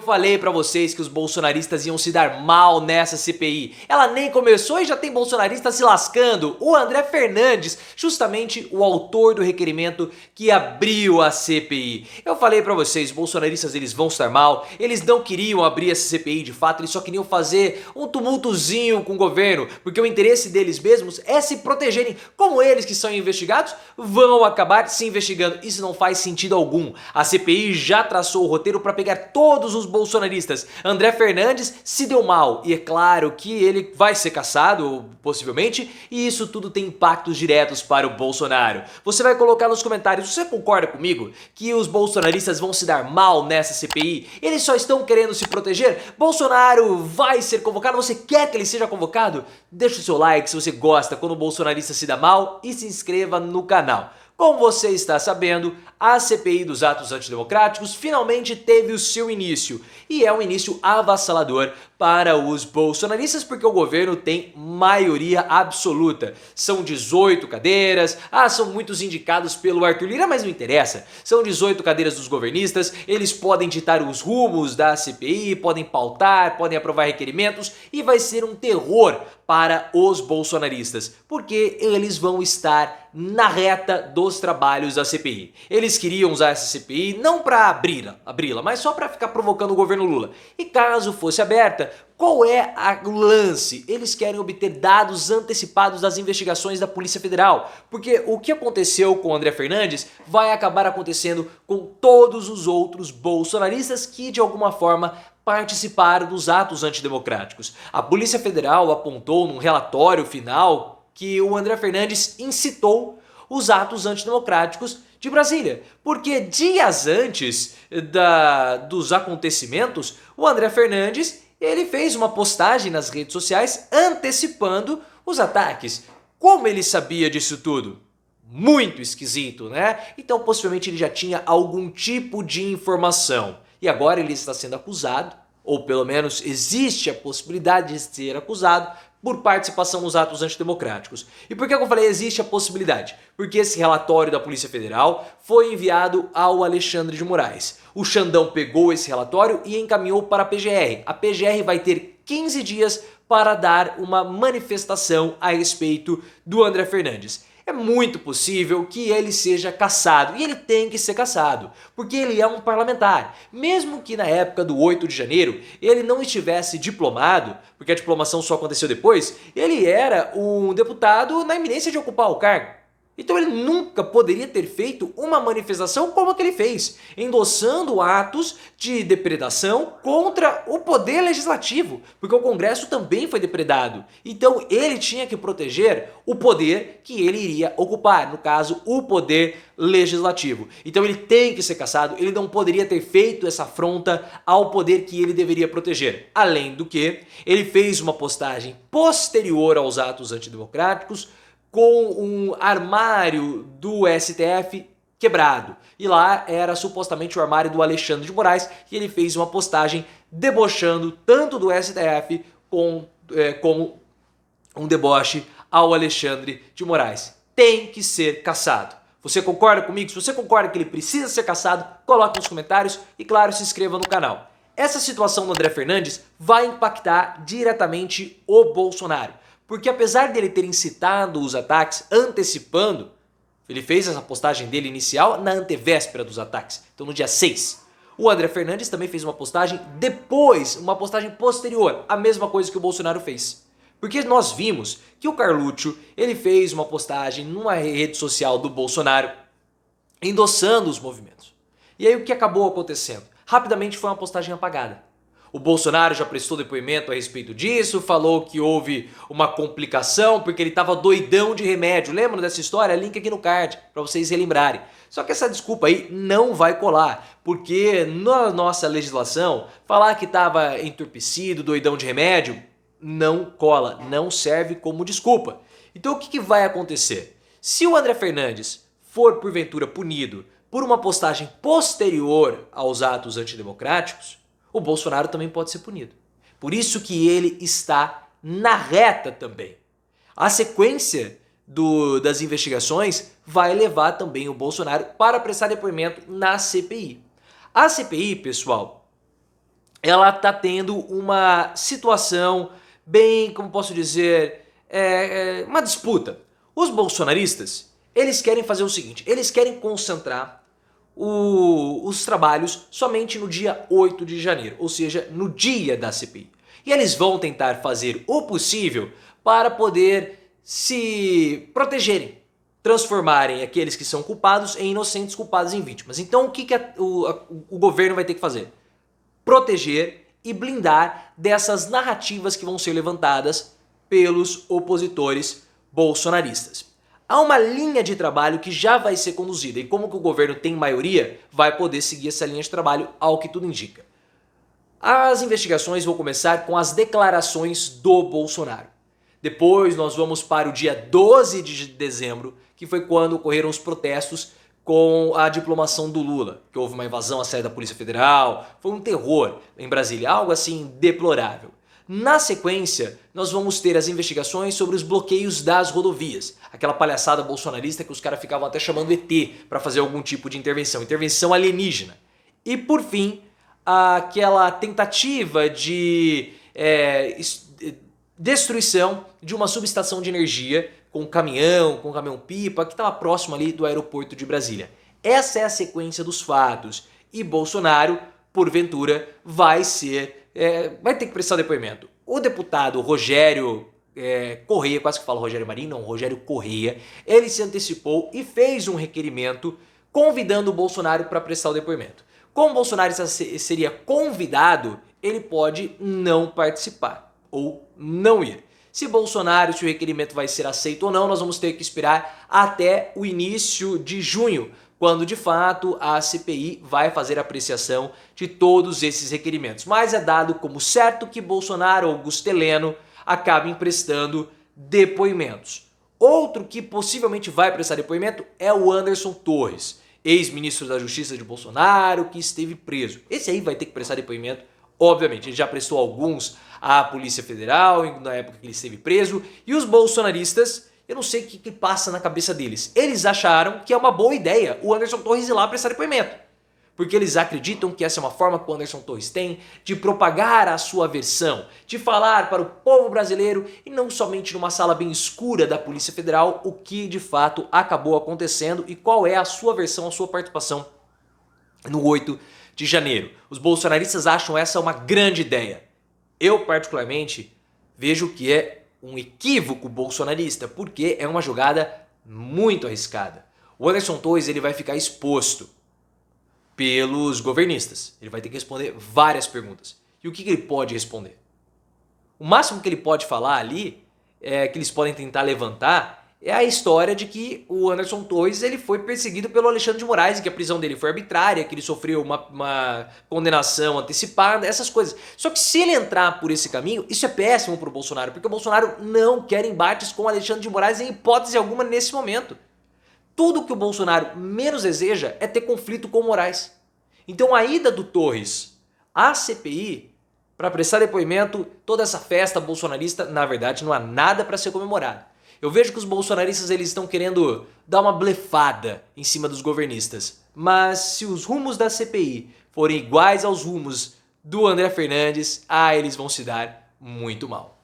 Eu falei pra vocês que os bolsonaristas iam se dar mal nessa CPI. Ela nem começou e já tem bolsonarista se lascando. O André Fernandes, justamente o autor do requerimento que abriu a CPI. Eu falei pra vocês, os bolsonaristas eles vão se dar mal, eles não queriam abrir essa CPI de fato, eles só queriam fazer um tumultozinho com o governo, porque o interesse deles mesmos é se protegerem, como eles que são investigados vão acabar se investigando. Isso não faz sentido algum. A CPI já traçou o roteiro pra pegar todos os bolsonaristas. André Fernandes se deu mal e é claro que ele vai ser cassado, possivelmente, e isso tudo tem impactos diretos para o Bolsonaro. Você vai colocar nos comentários, você concorda comigo que os bolsonaristas vão se dar mal nessa CPI? Eles só estão querendo se proteger? Bolsonaro vai ser convocado? Você quer que ele seja convocado? Deixa o seu like se você gosta quando o bolsonarista se dá mal e se inscreva no canal. Como você está sabendo, a CPI dos atos antidemocráticos finalmente teve o seu início. E é um início avassalador para os bolsonaristas porque o governo tem maioria absoluta. São 18 cadeiras, são muitos indicados pelo Arthur Lira, mas não interessa. São 18 cadeiras dos governistas, eles podem ditar os rumos da CPI, podem pautar, podem aprovar requerimentos e vai ser um terror para os bolsonaristas, porque eles vão estar na reta dos trabalhos da CPI. Eles queriam usar essa CPI não para abri-la, mas só para ficar provocando o governo Lula. E caso fosse aberta, qual é o lance? Eles querem obter dados antecipados das investigações da Polícia Federal, porque o que aconteceu com o André Fernandes vai acabar acontecendo com todos os outros bolsonaristas que de alguma forma participaram dos atos antidemocráticos. A Polícia Federal apontou num relatório final que o André Fernandes incitou os atos antidemocráticos de Brasília, porque dias antes dos acontecimentos, o André Fernandes ele fez uma postagem nas redes sociais antecipando os ataques. Como ele sabia disso tudo? Muito esquisito, né? Então possivelmente ele já tinha algum tipo de informação. E agora ele está sendo acusado, ou pelo menos existe a possibilidade de ser acusado, por participação nos atos antidemocráticos. E por que eu falei existe a possibilidade? Porque esse relatório da Polícia Federal foi enviado ao Alexandre de Moraes. O Xandão pegou esse relatório e encaminhou para a PGR. A PGR vai ter 15 dias para dar uma manifestação a respeito do André Fernandes. É muito possível que ele seja cassado, e ele tem que ser cassado, porque ele é um parlamentar. Mesmo que na época do 8 de janeiro ele não estivesse diplomado, porque a diplomação só aconteceu depois, ele era um deputado na iminência de ocupar o cargo. Então ele nunca poderia ter feito uma manifestação como a que ele fez, endossando atos de depredação contra o poder legislativo, porque o Congresso também foi depredado. Então ele tinha que proteger o poder que ele iria ocupar, no caso o poder legislativo. Então ele tem que ser cassado, ele não poderia ter feito essa afronta ao poder que ele deveria proteger. Além do que, ele fez uma postagem posterior aos atos antidemocráticos, com um armário do STF quebrado. E lá era supostamente o armário do Alexandre de Moraes, e ele fez uma postagem debochando tanto do STF como um deboche ao Alexandre de Moraes. Tem que ser cassado. Você concorda comigo? Se você concorda que ele precisa ser cassado, coloque nos comentários e, claro, se inscreva no canal. Essa situação do André Fernandes vai impactar diretamente o Bolsonaro. Porque apesar dele ter incitado os ataques antecipando, ele fez essa postagem dele inicial na antevéspera dos ataques, então no dia 6. O André Fernandes também fez uma postagem depois, uma postagem posterior, a mesma coisa que o Bolsonaro fez. Porque nós vimos que o Carluccio, ele fez uma postagem numa rede social do Bolsonaro, endossando os movimentos. E aí o que acabou acontecendo? Rapidamente foi uma postagem apagada. O Bolsonaro já prestou depoimento a respeito disso, falou que houve uma complicação porque ele estava doidão de remédio. Lembram dessa história? Link aqui no card para vocês relembrarem. Só que essa desculpa aí não vai colar, porque na nossa legislação, falar que estava entorpecido, doidão de remédio, não cola, não serve como desculpa. Então o que vai acontecer? Se o André Fernandes for porventura punido por uma postagem posterior aos atos antidemocráticos, o Bolsonaro também pode ser punido. Por isso que ele está na reta também. A sequência das investigações vai levar também o Bolsonaro para prestar depoimento na CPI. A CPI, pessoal, ela está tendo uma situação bem, como posso dizer, uma disputa. Os bolsonaristas, eles querem fazer o seguinte, eles querem concentrar os trabalhos somente no dia 8 de janeiro, ou seja, no dia da CPI. E eles vão tentar fazer o possível para poder se protegerem, transformarem aqueles que são culpados em inocentes, culpados em vítimas. Então o que o governo vai ter que fazer? Proteger e blindar dessas narrativas que vão ser levantadas pelos opositores bolsonaristas. Há uma linha de trabalho que já vai ser conduzida e como que o governo tem maioria, vai poder seguir essa linha de trabalho ao que tudo indica. As investigações vão começar com as declarações do Bolsonaro. Depois nós vamos para o dia 12 de dezembro, que foi quando ocorreram os protestos com a diplomação do Lula, que houve uma invasão à sede da Polícia Federal, foi um terror em Brasília, algo assim deplorável. Na sequência, nós vamos ter as investigações sobre os bloqueios das rodovias, aquela palhaçada bolsonarista que os caras ficavam até chamando ET para fazer algum tipo de intervenção alienígena. E por fim, aquela tentativa de destruição de uma subestação de energia com caminhão-pipa, que estava próximo ali do aeroporto de Brasília. Essa é a sequência dos fatos. E Bolsonaro, porventura, vai ter que prestar depoimento. O deputado Rogério Correia, quase que falo Rogério Marinho, não, Rogério Correia, ele se antecipou e fez um requerimento convidando o Bolsonaro para prestar o depoimento. Como o Bolsonaro seria convidado, ele pode não participar ou não ir. Se o requerimento vai ser aceito ou não, nós vamos ter que esperar até o início de junho, quando de fato a CPI vai fazer a apreciação de todos esses requerimentos. Mas é dado como certo que Bolsonaro ou Augusto Heleno acabem prestando depoimentos. Outro que possivelmente vai prestar depoimento é o Anderson Torres, ex-ministro da Justiça de Bolsonaro, que esteve preso. Esse aí vai ter que prestar depoimento, obviamente. Ele já prestou alguns à Polícia Federal, na época que ele esteve preso. E os bolsonaristas, eu não sei o que passa na cabeça deles. Eles acharam que é uma boa ideia o Anderson Torres ir lá prestar depoimento. Porque eles acreditam que essa é uma forma que o Anderson Torres tem de propagar a sua versão, de falar para o povo brasileiro e não somente numa sala bem escura da Polícia Federal o que de fato acabou acontecendo e qual é a sua versão, a sua participação no 8 de janeiro. Os bolsonaristas acham essa uma grande ideia. Eu, particularmente, vejo que é um equívoco bolsonarista, porque é uma jogada muito arriscada. O Anderson Torres ele vai ficar exposto pelos governistas. Ele vai ter que responder várias perguntas. E o que ele pode responder? O máximo que ele pode falar ali, que eles podem tentar levantar, é a história de que o Anderson Torres ele foi perseguido pelo Alexandre de Moraes e que a prisão dele foi arbitrária, que ele sofreu uma condenação antecipada, essas coisas. Só que se ele entrar por esse caminho, isso é péssimo para o Bolsonaro, porque o Bolsonaro não quer embates com o Alexandre de Moraes em hipótese alguma nesse momento. Tudo que o Bolsonaro menos deseja é ter conflito com o Moraes. Então a ida do Torres à CPI para prestar depoimento, toda essa festa bolsonarista, na verdade não há nada para ser comemorado. Eu vejo que os bolsonaristas eles estão querendo dar uma blefada em cima dos governistas. Mas se os rumos da CPI forem iguais aos rumos do André Fernandes, eles vão se dar muito mal.